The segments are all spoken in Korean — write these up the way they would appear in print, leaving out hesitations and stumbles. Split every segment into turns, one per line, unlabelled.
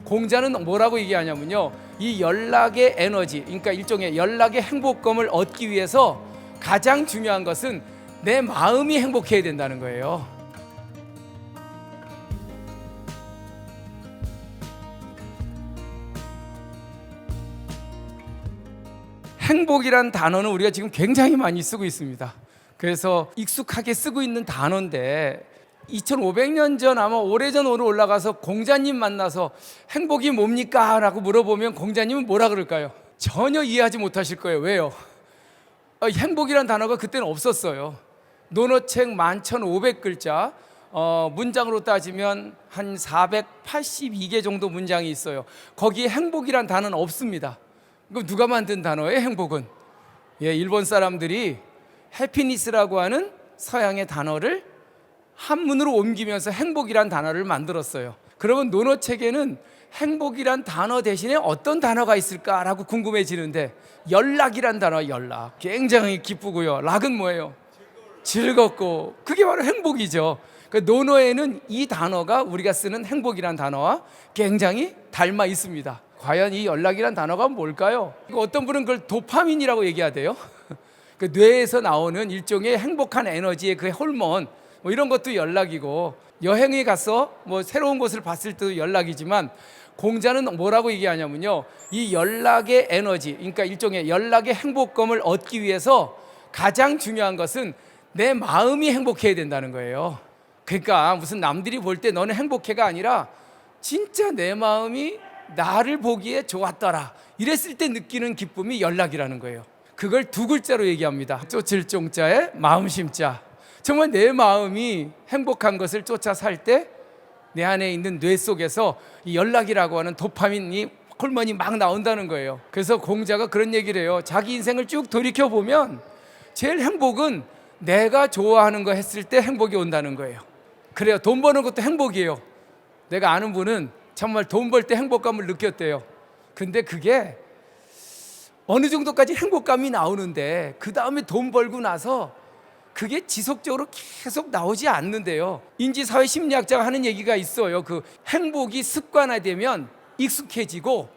공자는 뭐라고 얘기하냐면요, 이 연락의 에너지, 그러니까 일종의 연락의 행복감을 얻기 위해서 가장 중요한 것은 내 마음이 행복해야 된다는 거예요. 행복이란 단어는 우리가 지금 굉장히 많이 쓰고 있습니다. 그래서 익숙하게 쓰고 있는 단어인데 2500년 전, 아마 오래전 오늘 올라가서 공자님 만나서 행복이 뭡니까? 라고 물어보면 공자님은 뭐라 그럴까요? 전혀 이해하지 못하실 거예요. 왜요? 행복이란 단어가 그때는 없었어요. 논어책 11,500글자, 문장으로 따지면 한 482개 정도 문장이 있어요. 거기에 행복이란 단어는 없습니다. 그럼 누가 만든 단어예요? 행복은 일본 사람들이 해피니스라고 하는 서양의 단어를 한문으로 옮기면서 행복이란 단어를 만들었어요. 그러면 논어책에는 행복이란 단어 대신에 어떤 단어가 있을까라고 궁금해지는데, 연락이란 단어, 연락 굉장히 기쁘고요. 락은 뭐예요? 즐겁고, 그게 바로 행복이죠. 논어에는 이 단어가 우리가 쓰는 행복이란 단어와 굉장히 닮아 있습니다. 과연 이 연락이란 단어가 뭘까요? 어떤 분은 그걸 도파민이라고 얘기하대요. 그 뇌에서 나오는 일종의 행복한 에너지의 그 호르몬, 뭐 이런 것도 연락이고, 여행에 가서 뭐 새로운 곳을 봤을 때도 연락이지만, 공자는 뭐라고 얘기하냐면요, 이 연락의 에너지, 그러니까 일종의 연락의 행복감을 얻기 위해서 가장 중요한 것은 내 마음이 행복해야 된다는 거예요. 그러니까 무슨 남들이 볼 때 너는 행복해가 아니라 진짜 내 마음이 나를 보기에 좋았더라, 이랬을 때 느끼는 기쁨이 연락이라는 거예요. 그걸 두 글자로 얘기합니다. 쫓을 종자에 마음 심자. 정말 내 마음이 행복한 것을 쫓아 살 때 내 안에 있는 뇌 속에서 이 연락이라고 하는 도파민이, 호르몬이 막 나온다는 거예요. 그래서 공자가 그런 얘기를 해요. 자기 인생을 쭉 돌이켜보면 제일 행복은 내가 좋아하는 거 했을 때 행복이 온다는 거예요. 그래요. 돈 버는 것도 행복이에요. 내가 아는 분은 정말 돈 벌 때 행복감을 느꼈대요. 근데 그게 어느 정도까지 행복감이 나오는데 그 다음에 돈 벌고 나서 그게 지속적으로 계속 나오지 않는데요. 인지사회 심리학자가 하는 얘기가 있어요. 그 행복이 습관화되면 익숙해지고,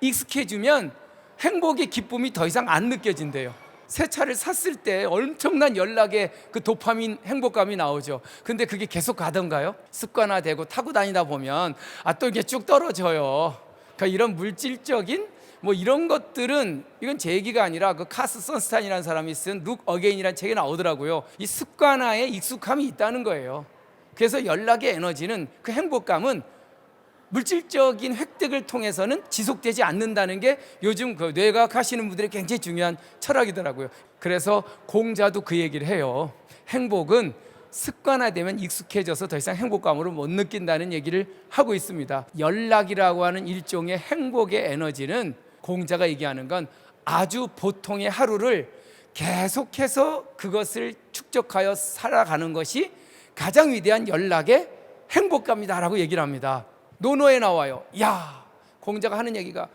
익숙해지면 행복의 기쁨이 더 이상 안 느껴진대요. 새 차를 샀을 때 엄청난 연락의 그 도파민 행복감이 나오죠. 근데 그게 계속 가던가요? 습관화되고 타고 다니다 보면 또 이게 쭉 떨어져요. 그러니까 이런 물질적인 뭐 이런 것들은, 이건 제 얘기가 아니라 그 카스 선스탄이라는 사람이 쓴 룩 어게인이라는 책에 나오더라고요. 이 습관화에 익숙함이 있다는 거예요. 그래서 연락의 에너지는, 그 행복감은 물질적인 획득을 통해서는 지속되지 않는다는 게 요즘 그 뇌과학 하시는 분들의 굉장히 중요한 철학이더라고요. 그래서 공자도 그 얘기를 해요. 행복은 습관화되면 익숙해져서 더 이상 행복감으로 못 느낀다는 얘기를 하고 있습니다. 연락이라고 하는 일종의 행복의 에너지는, 공자가 얘기하는 건 아주 보통의 하루를 계속해서 그것을 축적하여 살아가는 것이 가장 위대한 연락의 행복감이다라고 얘기를 합니다. 논어에 나와요. 공자가 하는 얘기가,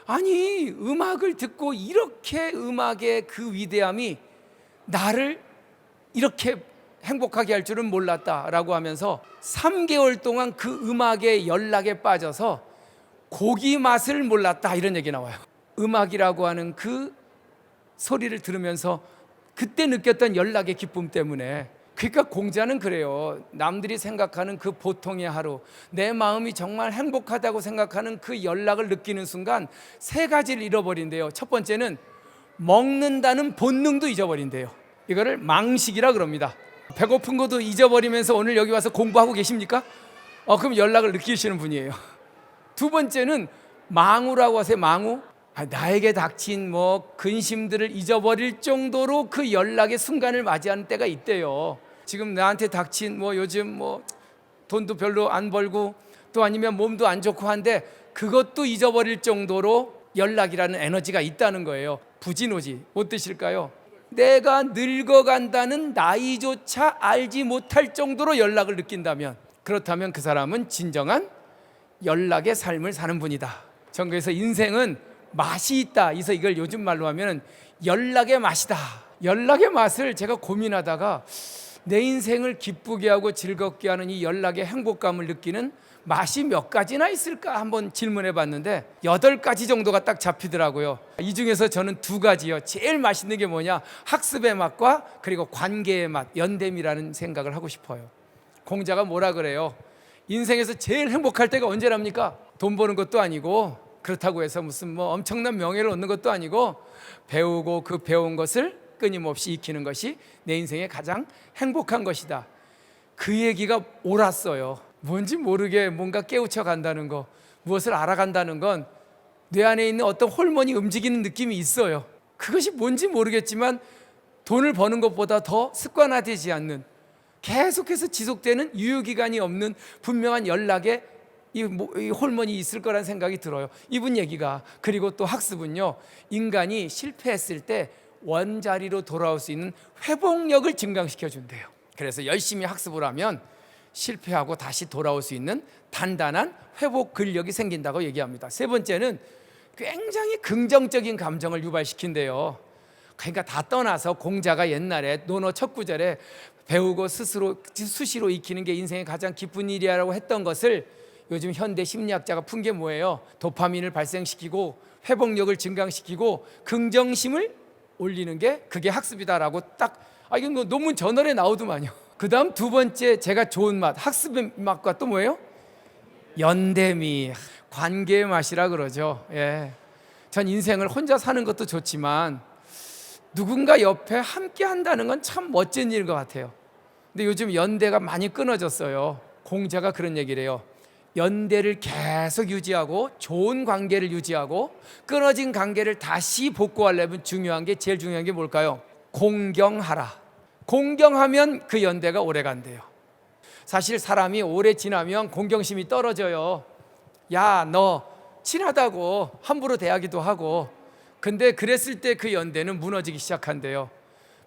아니 음악을 듣고 이렇게 음악의 그 위대함이 나를 이렇게 행복하게 할 줄은 몰랐다라고 하면서 3개월 동안 그 음악의 연락에 빠져서 고기 맛을 몰랐다, 이런 얘기 나와요. 음악이라고 하는 그 소리를 들으면서 그때 느꼈던 연락의 기쁨 때문에. 그러니까 공자는 그래요. 남들이 생각하는 그 보통의 하루, 내 마음이 정말 행복하다고 생각하는 그 연락을 느끼는 순간 세 가지를 잃어버린대요. 첫 번째는 먹는다는 본능도 잊어버린대요. 이거를 망식이라 그럽니다. 배고픈 것도 잊어버리면서 오늘 여기 와서 공부하고 계십니까? 그럼 연락을 느끼시는 분이에요. 두 번째는 망우라고 하세요. 망우. 나에게 닥친 근심들을 잊어버릴 정도로 그 연락의 순간을 맞이하는 때가 있대요. 지금 나한테 닥친 요즘 돈도 별로 안 벌고, 또 아니면 몸도 안 좋고 한데 그것도 잊어버릴 정도로 연락이라는 에너지가 있다는 거예요. 부진오지. 못 드실까요? 내가 늙어간다는 나이조차 알지 못할 정도로 연락을 느낀다면, 그렇다면 그 사람은 진정한 연락의 삶을 사는 분이다. 전 그래서 인생은 맛이 있다. 그래서 이걸 요즘 말로 하면 연락의 맛이다. 연락의 맛을 제가 고민하다가 내 인생을 기쁘게 하고 즐겁게 하는 이 연락의 행복감을 느끼는 맛이 몇 가지나 있을까 한번 질문해 봤는데 8가지 정도가 딱 잡히더라고요. 이 중에서 저는 2가지요. 제일 맛있는 게 뭐냐? 학습의 맛과 그리고 관계의 맛, 연대미라는 생각을 하고 싶어요. 공자가 뭐라 그래요? 인생에서 제일 행복할 때가 언제랍니까? 돈 버는 것도 아니고, 그렇다고 해서 무슨 뭐 엄청난 명예를 얻는 것도 아니고, 배우고 그 배운 것을 끊임없이 익히는 것이 내 인생의 가장 행복한 것이다. 그 얘기가 옳았어요. 뭔지 모르게 뭔가 깨우쳐 간다는 거, 무엇을 알아간다는 건 뇌 안에 있는 어떤 호르몬이 움직이는 느낌이 있어요. 그것이 뭔지 모르겠지만 돈을 버는 것보다 더 습관화되지 않는, 계속해서 지속되는 유효기간이 없는 분명한 연락에 이 호르몬이 있을 거란 생각이 들어요. 이분 얘기가. 그리고 또 학습은요, 인간이 실패했을 때 원자리로 돌아올 수 있는 회복력을 증강시켜 준대요. 그래서 열심히 학습을 하면 실패하고 다시 돌아올 수 있는 단단한 회복 근력이 생긴다고 얘기합니다. 3번째는 굉장히 긍정적인 감정을 유발시킨대요. 그러니까 다 떠나서 공자가 옛날에 논어 첫 구절에 배우고 스스로 수시로 익히는 게 인생의 가장 기쁜 일이라고 했던 것을 요즘 현대 심리학자가 푼 게 뭐예요? 도파민을 발생시키고 회복력을 증강시키고 긍정심을 올리는 게 그게 학습이다라고 딱, 이건 뭐 논문 저널에 나오더만요. 그 다음 2번째 제가 좋은 맛, 학습의 맛과 또 뭐예요? 연대미, 관계의 맛이라 그러죠. 예. 전 인생을 혼자 사는 것도 좋지만 누군가 옆에 함께 한다는 건 참 멋진 일인 것 같아요. 근데 요즘 연대가 많이 끊어졌어요. 공자가 그런 얘기를 해요. 연대를 계속 유지하고 좋은 관계를 유지하고 끊어진 관계를 다시 복구하려면 제일 중요한 게 뭘까요? 공경하라. 공경하면 그 연대가 오래 간대요. 사실 사람이 오래 지나면 공경심이 떨어져요. 야, 너 친하다고 함부로 대하기도 하고, 근데 그랬을 때 그 연대는 무너지기 시작한대요.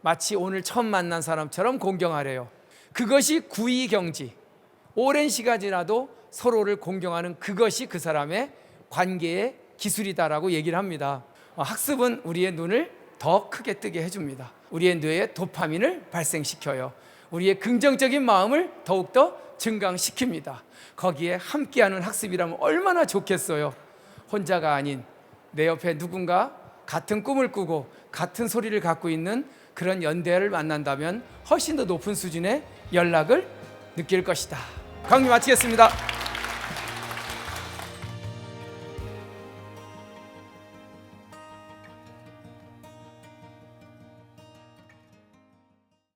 마치 오늘 처음 만난 사람처럼 공경하래요. 그것이 구의경지, 오랜 시간 지나도 서로를 공경하는 그것이 그 사람의 관계의 기술이다라고 얘기를 합니다. 학습은 우리의 눈을 더 크게 뜨게 해줍니다. 우리의 뇌에 도파민을 발생시켜요. 우리의 긍정적인 마음을 더욱더 증강시킵니다. 거기에 함께하는 학습이라면 얼마나 좋겠어요. 혼자가 아닌 내 옆에 누군가 같은 꿈을 꾸고 같은 소리를 갖고 있는 그런 연대를 만난다면 훨씬 더 높은 수준의 연락을 느낄 것이다. 강의 마치겠습니다.